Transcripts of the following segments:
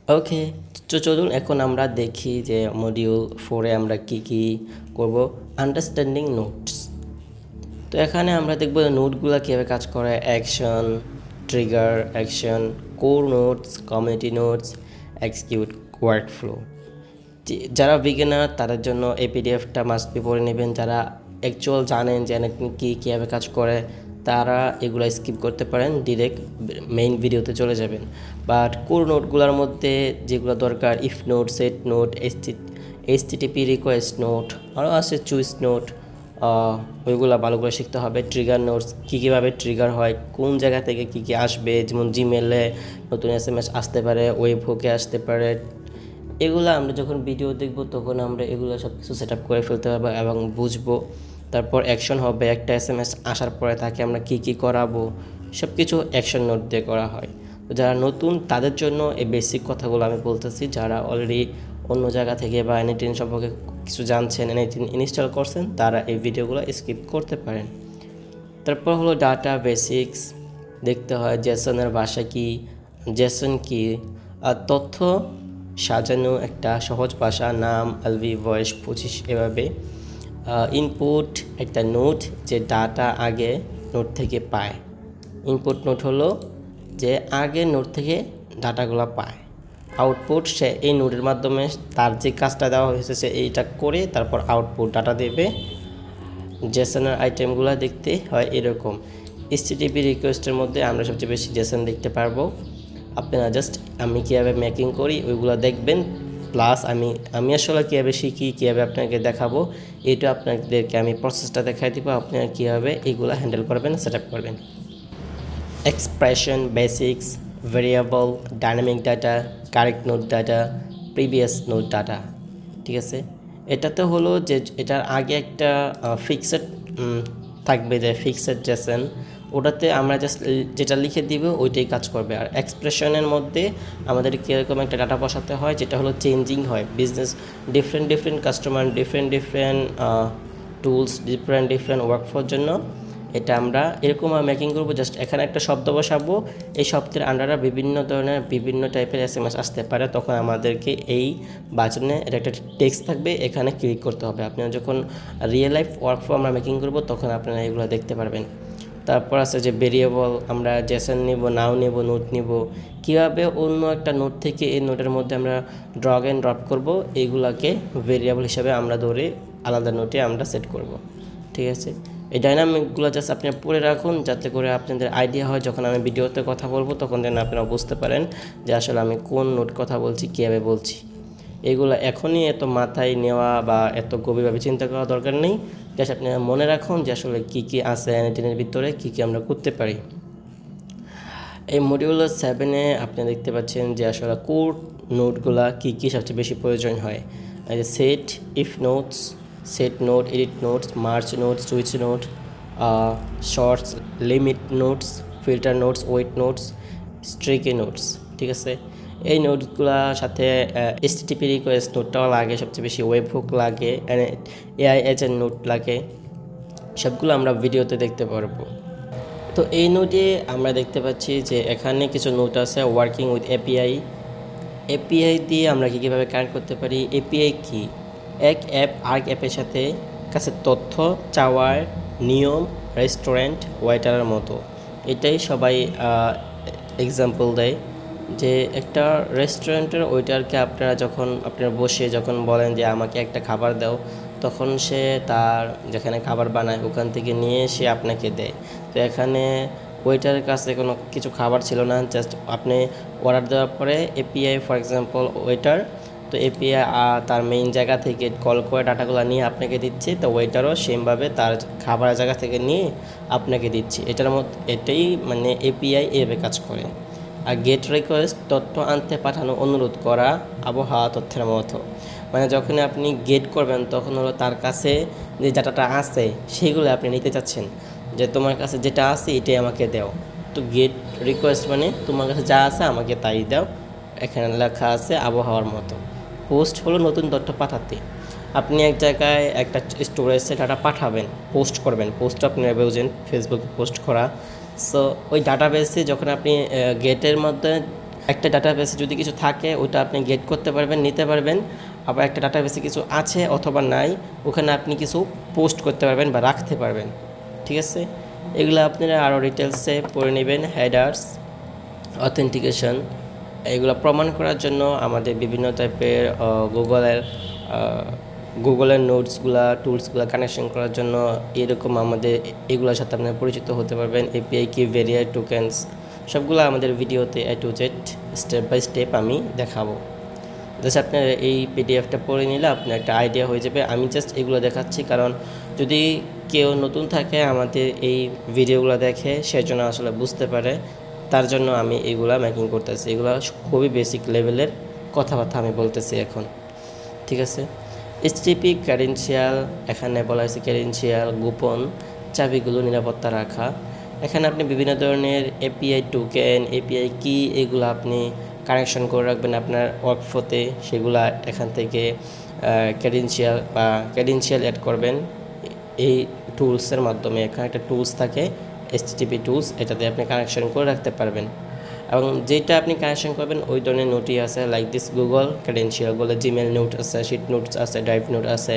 ওকে, তো চলুন এখন আমরা দেখি যে মডিউল 4-এ আমরা কি করব। Understanding notes. তো এখানে আমরা দেখব নোটগুলো কীভাবে কাজ করে, action, trigger, action, core notes, community notes, execute, workflow. যারা বিগিনার তাদের জন্য এই পিডিএফটা মাস্ট বি পড়ে নেবেন। যারা অ্যাকচুয়াল জানেন যে কীভাবে কাজ করে তারা এগুলো স্কিপ করতে পারেন, ডিরেক্ট মেইন ভিডিওতে চলে যাবেন। বাট কোর নোটগুলোর মধ্যে যেগুলো দরকার, if note, set note, HTTP request note, আরও আছে চুইস নোট, ওইগুলো ভালো করে শিখতে হবে। ট্রিগার নোটস, কীভাবে ট্রিগার হয়, কোন জায়গা থেকে কী আসবে, যেমন জিমেলে নতুন এসএমএস আসতে পারে, ওয়েব হুকে আসতে পারে। এগুলো আমরা যখন ভিডিও দেখব তখন আমরা এগুলো সব কিছু সেট আপ করে ফেলতে পারবো এবং বুঝবো। তারপর অ্যাকশন হবে, একটা এসএমএস আসার পরে তাকে আমরা কী করাবো, সব কিছু অ্যাকশন নোট দিয়ে করা হয়। তো যারা নতুন তাদের জন্য এই বেসিক কথাগুলো আমি বলতেছি। যারা অলরেডি অন্য জায়গা থেকে বা এনআইটিএন সম্পর্কে কিছু জানছেন, এনআইটিএন ইনস্টল করছেন, তারা এই ভিডিওগুলো স্কিপ করতে পারেন। তারপর হলো ডাটা বেসিক্স, দেখতে হয় জেসনের ভাষা কী, জেসন কী, আর তথ্য সাজানো একটা সহজ ভাষা, নাম, এলভি, ভয়েস 25 এভাবে। ইনপুট একটা নোট, যে ডাটা আগে নোট থেকে পায়। ইনপুট নোট হলো যে আগে নোট থেকে ডাটাগুলো পায়। আউটপুট, সে এই নোটের মাধ্যমে তার যে কাজটা দেওয়া হয়েছে সে এইটা করে তারপর আউটপুট ডাটা দেবে। জেসনের আইটেমগুলো দেখতে হয় এরকম। এইচটিটিপি রিকোয়েস্টের মধ্যে আমরা সবচেয়ে বেশি জেসন দেখতে পারবো। আপনারা জাস্ট আমি কীভাবে মেকিং করি ওইগুলো দেখবেন, প্লাস আমি আসলে কীভাবে শিখি, কীভাবে আপনাকে দেখাবো, এটা আপনাদেরকে আমি প্রসেসটা দেখাই দিব, আপনারা কীভাবে এইগুলো হ্যান্ডেল করবেন, সেট আপ করবেন। Expression basics, variable, dynamic data, correct note data, previous note data. ঠিক আছে, এটাতে হলো যে এটার আগে একটা ফিক্সড থাকবে, যে ফিক্সড জেসন, ওটাতে আমরা জাস্ট যেটা লিখে দিব ওইটাই কাজ করবে। আর এক্সপ্রেশনের মধ্যে আমাদের কীরকম একটা ডাটা বসাতে হয়, যেটা হলো চেঞ্জিং হয়। Business different customer, different tools, different ওয়ার্কফ্লোর জন্য এটা আমরা এরকম মেকিং করবো। জাস্ট এখানে একটা শব্দ বসাবো, এই শব্দের আন্ডারে বিভিন্ন ধরনের বিভিন্ন টাইপের এসএমএস আসতে পারে, তখন আমাদেরকে এই বাটনে এটা একটা টেক্সট থাকবে, এখানে ক্লিক করতে হবে। আপনারা যখন রিয়েল লাইফ ওয়ার্কফ্লো আমরা মেকিং করবো তখন আপনারা এগুলো দেখতে পারবেন। তারপর আছে যে ভেরিয়েবল, আমরা জেসন নিব, নাও নিব, নোট নিব, কীভাবে অন্য একটা নোট থেকে এই নোটের মধ্যে আমরা ড্রাগ অ্যান্ড ড্রপ করব, এইগুলাকে ভেরিয়েবল হিসাবে আমরা ধরে আলাদা নোটে আমরা সেট করব। ঠিক আছে, এই ডাইনামিকগুলো জাস্ট আপনি পড়ে রাখুন, যাতে করে আপনাদের আইডিয়া হয় যখন আমি ভিডিওতে কথা বলবো তখন যেন আপনারা বুঝতে পারেন যে আসলে আমি কোন নোট কথা বলছি, কীভাবে বলছি। এগুলো এখনই এত মাথায় নেওয়া বা এত গভীরভাবে চিন্তা করা দরকার নেই। জাস্ট আপনি মনে রাখুন যে আসলে কী আছে এনআইটিএনের ভিতরে, কী আমরা করতে পারি। এই মডিউল 7-এ আপনি দেখতে পাচ্ছেন যে আসলে কোর নোটগুলা কী সবচেয়ে বেশি প্রয়োজন হয়। এই যে set, if notes, set note, edit notes, merge notes, switch note, shorts, limit notes, filter notes, wait notes, sticky notes. ঠিক আছে, এই নোটগুলোর সাথে এইচটিটিপি রিকোয়েস্ট নোটটাও লাগে সবচেয়ে বেশি, ওয়েব হুক লাগে, এআই এজেন্ট নোট লাগে, সবগুলো আমরা ভিডিওতে দেখতে পারবো। তো এই নোটে আমরা দেখতে পাচ্ছি যে এখানে কিছু নোট আছে, ওয়ার্কিং উইথ এপিআই দিয়ে আমরা কীভাবে কানেক্ট করতে পারি। এপিআই কি, এক অ্যাপ আরেক অ্যাপের সাথে কাছে তথ্য চাওয়ার নিয়ম, রেস্টুরেন্ট ওয়েটারের মতো। এটাই সবাই এক্সাম্পল দেয়, যে একটা রেস্টুরেন্টের ওয়েটারকে আপনারা বসে যখন বলেন যে আমাকে একটা খাবার দাও, তখন সে তার যেখানে খাবার বানায় ওখান থেকে নিয়ে সে আপনাকে দেয়। তো এখানে ওয়েটারের কাছে কোনো কিছু খাবার ছিল না, জাস্ট আপনি অর্ডার দেওয়ার পরে এপিআই, ফর এক্সাম্পল ওয়েটার, তো এপিআই তার মেইন জায়গা থেকে কল করে ডাটাগুলো নিয়ে আপনাকে দিচ্ছে, তো ওয়েটারও সেমভাবে তার খাবারের জায়গা থেকে নিয়ে আপনাকে দিচ্ছে। এটাই মানে এপিআই এভাবে কাজ করে। আর গেট রিকোয়েস্ট, তথ্য আনতে পাঠানো, অনুরোধ করা, আবহাওয়া তথ্যের মতো। মানে যখন আপনি গেট করবেন তখন হলো তার কাছে যে ডাটাটা আছে সেইগুলো আপনি নিতে চাচ্ছেন, যে তোমার কাছে যেটা আছে এটাই আমাকে দাও। তো গেট রিকোয়েস্ট মানে তোমার কাছে যা আছে আমাকে তাই দাও, এখানে লেখা আছে আবহাওয়ার মতো। পোস্ট হলো নতুন তথ্য পাঠাতে, আপনি এক জায়গায় একটা স্টোরেজে ডাটা পাঠাবেন, পোস্ট করবেন। পোস্ট আপনি ফেসবুকে পোস্ট করা। সো ওই ডাটাবেসে যখন আপনি গেটের মধ্যে একটা ডাটাবেসে যদি কিছু থাকে ওটা আপনি গেট করতে পারবেন, নিতে পারবেন। আবার একটা ডাটাবেসে কিছু আছে অথবা নাই, ওখানে আপনি কিছু পোস্ট করতে পারবেন বা রাখতে পারবেন। ঠিক আছে, এগুলো আপনারা আরও ডিটেলসে পড়ে নেবেন। হেডার্স, অথেন্টিকেশন, এগুলো প্রমাণ করার জন্য আমাদের বিভিন্ন টাইপের গুগলের নোটসগুলা, টুলসগুলো কানেকশন করার জন্য এরকম আমাদের এগুলোর সাথে আপনারা পরিচিত হতে পারবেন। এপিআই কি, ভেরিয়ার টোকেন্স, সবগুলো আমাদের ভিডিওতে A to Z step by step আমি দেখাবো। জাস্ট আপনার এই পিডিএফটা পড়ে নিলে আপনার একটা আইডিয়া হয়ে যাবে। আমি জাস্ট এগুলো দেখাচ্ছি কারণ যদি কেউ নতুন থাকে আমাদের এই ভিডিওগুলো দেখে সেজন্য আসলে বুঝতে পারে, তার জন্য আমি এগুলা মেকিং করতেছি। এগুলো খুবই বেসিক লেভেলের কথাবার্তা আমি বলতেছি এখন। ঠিক আছে, এইচটিপি ক্রেডেনশিয়াল, এখানে বলা হয়েছে ক্রেডেনশিয়াল গোপন চাবিগুলো নিরাপত্তা রাখা। এখানে আপনি বিভিন্ন ধরনের এপিআই টোকেন, এপিআই কি, এগুলো আপনি কানেকশন করে রাখবেন আপনার ওয়ার্কফ্লোতে। সেগুলা এখান থেকে ক্রেডেনশিয়াল অ্যাড করবেন এই টুলসের মাধ্যমে। এখানে একটা টুলস থাকে এইচটিটিপি টুলস, এটাতে আপনি কানেকশন করে রাখতে পারবেন। এবং যেটা আপনি কানেকশন করবেন ওই ধরনের নোটই আছে, লাইক দিস গুগল ক্রেডেনশিয়ালগুলো, জিমেল নোট আছে, শিট নোটস আছে, ড্রাইভ নোট আছে,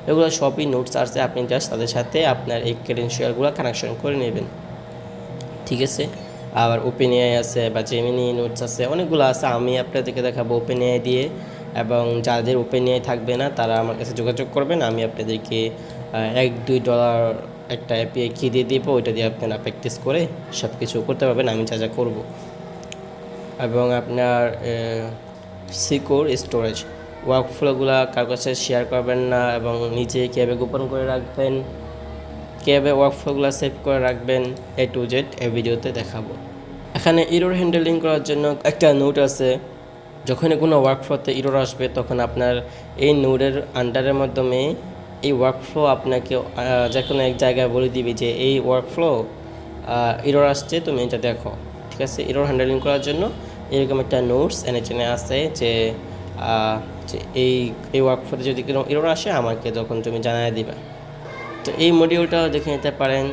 এগুলো সবই নোটস আছে। আপনি জাস্ট তাদের সাথে আপনার এই ক্রেডেনশিয়ালগুলো কানেকশন করে নেবেন। ঠিক আছে, আবার ওপেন এআই আছে বা জেমিনি নোটস আছে, অনেকগুলো আছে। আমি আপনাদেরকে দেখাবো ওপেন এআই দিয়ে, এবং যাদের ওপেন এআই থাকবে না তারা আমার কাছে যোগাযোগ করবেন। আমি আপনাদেরকে $1-2 একটা এপিআই কি দিয়ে দিব, ওইটা দিয়ে আপনারা প্র্যাকটিস করে সব কিছু করতে পারবেন আমি যা যা করবো। এবং আপনার সিকিউর স্টোরেজ, ওয়ার্কফ্লোগুলো কার কাছে শেয়ার করবেন না, এবং নিজে কীভাবে গোপন করে রাখবেন, কীভাবে ওয়ার্কফ্লোগুলো সেভ করে রাখবেন, A to Z এই ভিডিওতে দেখাবো। এখানে এরর হ্যান্ডেলিং করার জন্য একটা নোট আছে। যখনই কোনো ওয়ার্কফ্লোতে এরর আসবে তখন আপনার এই নোটের আন্ডারের মাধ্যমে এই ওয়ার্কফ্লো আপনাকে যে কোনো এক জায়গায় বলে দিবে যে এই ওয়ার্কফ্লো এরর আসছে, তুমি এটা দেখো। ঠিক আছে, এরর হ্যান্ডেলিং করার জন্য এরকম একটা নোটস এনে আছে যে এই ওয়ার্কফ্লোতে যদি কোনো এরর আসে আমাকে তখন তুমি জানাই দিবা। তো এই মডিউলটাও দেখে নিতে পারেন।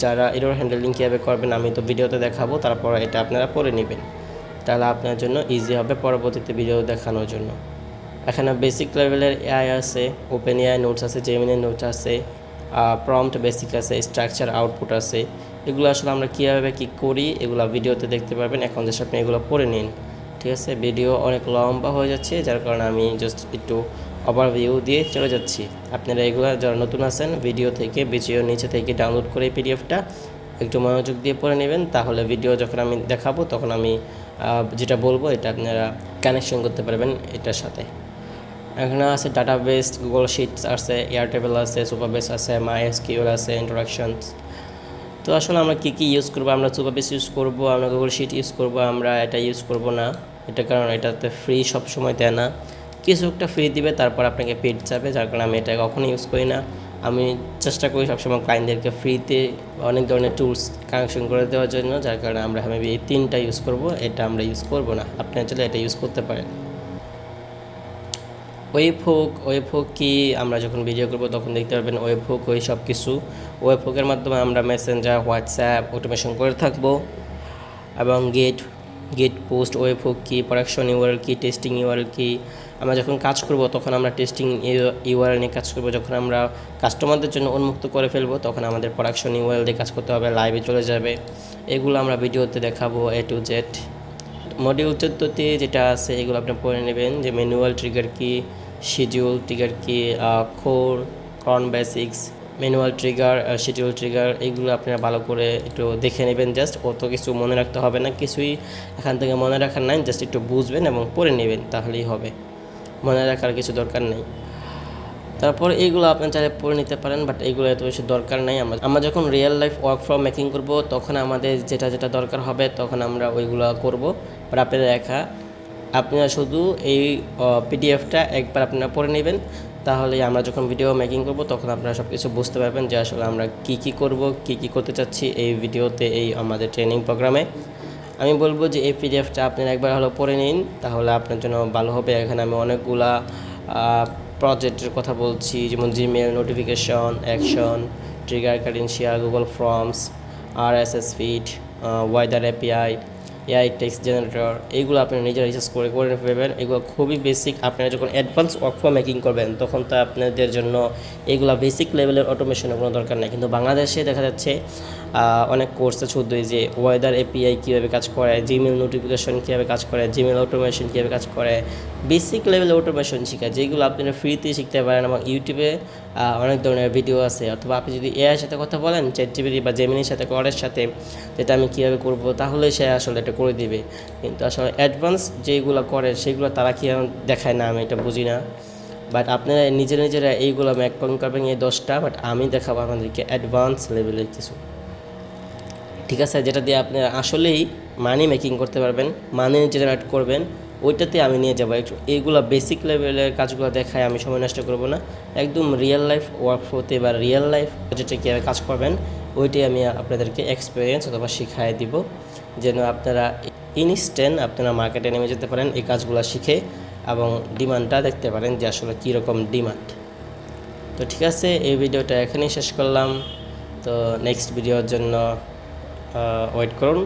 যারা এরর হ্যান্ডেলিং কীভাবে করবেন আমি তো ভিডিওতে দেখাবো, তারপর এটা আপনারা পড়ে নেবেন, তাহলে আপনার জন্য ইজি হবে পরবর্তীতে ভিডিও দেখানোর জন্য। এখানে বেসিক লেভেলের এআই আছে, ওপেন এআই নোটস আছে, জেমিনি নোটস আছে, প্রম্পট বেসিক আছে, স্ট্রাকচার আউটপুট আছে। এগুলো আসলে আমরা কীভাবে কী করি এগুলো ভিডিওতে দেখতে পারবেন। এখন জাস্ট আপনি এগুলো পড়ে নিন। ঠিক আছে, ভিডিও অনেক লম্বা হয়ে যাচ্ছে, যার কারণে আমি জাস্ট একটু ওভারভিউ দিয়ে চলে যাচ্ছি। আপনারা এগুলো যারা নতুন আছেন ভিডিও থেকে ভিডিও নিচে থেকে ডাউনলোড করে পিডিএফটা একটু মনোযোগ দিয়ে পড়ে নেবেন, তাহলে ভিডিও যখন আমি দেখাবো তখন আমি যেটা বলবো এটা আপনারা কানেকশন করতে পারবেন এটার সাথে। এখানে আছে ডাটাবেস, গুগল শিটস আছে, এয়ারটেবল আছে, সুপারবেস আছে, MySQL আছে, ইন্ট্রোডাকশনস। তো আসলে আমরা কী ইউজ করবো, আমরা সুপারবেস ইউজ করবো, আমরা গুগল শিট ইউজ করবো, আমরা এটা ইউজ করবো না। এটা কারণ এটাতে ফ্রি সব সময় দেয় না, কিছু একটা ফ্রি দিবে তারপর আপনাকে পেড যাবে, যার কারণে আমি এটা কখনো ইউজ করি না। আমি চেষ্টা করি সবসময় ক্লায়েন্টদেরকে ফ্রিতে অনেক ধরনের টুলস কানেকশন করে দেওয়ার জন্য, যার কারণে আমরা মেবি এই 3টা ইউজ করব, এটা আমরা ইউজ করব না। আপনারা চাইলে এটা ইউজ করতে পারেন। ওয়েবহুক কি, আমরা যখন ভিডিও করব তখন দেখতে পারবেন ওয়েবহুক ওই সব কিছু। ওয়েবহুকের মাধ্যমে আমরা মেসেঞ্জার, হোয়াটসঅ্যাপ অটোমেশন করে থাকবো। এবং গেট পোস্ট, ওয়েবহুক কি, প্রোডাকশন ইউআরএল কি, টেস্টিং ইউআরএল কি। আমরা যখন কাজ করব তখন আমরা টেস্টিং ইউআরএল নিয়ে কাজ করব। যখন আমরা কাস্টমারদের জন্য উন্মুক্ত করে ফেলবো তখন আমাদের প্রোডাকশন ইউআরএল দিয়ে কাজ করতে হবে, লাইভে চলে যাবে। এগুলো আমরা ভিডিওতে দেখাবো A to Z। মডিউল 14তে যেটা আছে এগুলো আপনি পড়ে নেবেন, যে ম্যানুয়াল ট্রিগার কি, শিডিউল ট্রিগার কি, cron basics, manual trigger, schedule trigger, এগুলো আপনারা ভালো করে একটু দেখে নেবেন। জাস্ট অত কিছু মনে রাখতে হবে না, কিছুই এখান থেকে মনে রাখার নাই, জাস্ট একটু বুঝবেন এবং পড়ে নেবেন তাহলেই হবে, মনে রাখার কিছু দরকার নেই। তারপর এইগুলো আপনি চাইলে পড়ে নিতে পারেন, বাট এইগুলো এত বেশি দরকার নাই। আমরা যখন real life work from making করব তখন আমাদের যেটা দরকার হবে তখন আমরা ওইগুলো করব। বাট আপনারা শুধু এই পিডিএফটা একবার আপনারা পড়ে নেবেন, তাহলে আমরা যখন ভিডিও মেকিং করব তখন আপনারা সব কিছু বুঝতে পারবেন যে আসলে আমরা কী করব, কী করতে চাচ্ছি এই ভিডিওতে, এই আমাদের ট্রেনিং প্রোগ্রামে। আমি বলবো যে এই পিডিএফটা আপনারা একবার হলো পড়ে নিন, তাহলে আপনার জন্য ভালো হবে। এখানে আমি অনেকগুলা প্রজেক্টের কথা বলছি, যেমন Gmail, notification, action, trigger, credential, Google forms, RSS feed, weather API, AI text generator, এইগুলো আপনি নিজেরা রিসার্চ করে করে ফেলবেন। এগুলো খুবই বেসিক। আপনারা যখন অ্যাডভান্স ওয়ার্কফ্লো মেকিং করবেন তখন তো আপনাদের জন্য এগুলো বেসিক লেভেলের অটোমেশনের কোনো দরকার নেই। কিন্তু বাংলাদেশে দেখা যাচ্ছে অনেক কোর্সে শুধুই যে ওয়েদার এপিআই কীভাবে কাজ করে, জিমেল নোটিফিকেশন কীভাবে কাজ করে, জিমেল অটোমেশন কীভাবে কাজ করে, বেসিক লেভেলের অটোমেশন শেখায়, যেগুলো আপনারা ফ্রিতে শিখতে পারেন। এবং ইউটিউবে অনেক ধরনের ভিডিও আছে। অথবা আপনি যদি এআইয়ের সাথে কথা বলেন, চ্যাটজিপিটি বা জেমিনির সাথে, ক্লডের সাথে, যেটা আমি কীভাবে করবো, তাহলে সে আসলে এটা করে দিবে। কিন্তু আসলে অ্যাডভান্স যেগুলো করে সেগুলো তারা কি দেখায় না, আমি এটা বুঝি না। বাট আপনারা নিজেরা এইগুলো ম্যাকপং করবেন এই 10টা, বাট আমি দেখাবো আপনাদেরকে অ্যাডভান্স লেভেলের কিছু, ঠিক আছে, যেটা দিয়ে আপনি আসলেই মানি মেকিং করতে পারবেন, মানি জেনারেট করবেন। ওইটাতে আমি নিয়ে যাবো। একটু এইগুলো বেসিক লেভেলের কাজগুলো দেখায় আমি সময় নষ্ট করবো না। একদম রিয়েল লাইফ ওয়ার্কফ্লোতে বা রিয়েল লাইফ প্রজেক্টে কীভাবে কাজ করবেন ওইটাই আমি আপনাদেরকে এক্সপিরিয়েন্স অথবা শিখাই দিব, যেন আপনারা ইনস্ট্যান্ট আপনারা মার্কেটে নেমে যেতে পারেন এই কাজগুলো শিখে, এবং ডিমান্ডটা দেখতে পারেন যে আসলে কীরকম ডিমান্ড। তো ঠিক আছে, এই ভিডিওটা এখানেই শেষ করলাম। তো নেক্সট ভিডিওর জন্য ওয়েট করুন।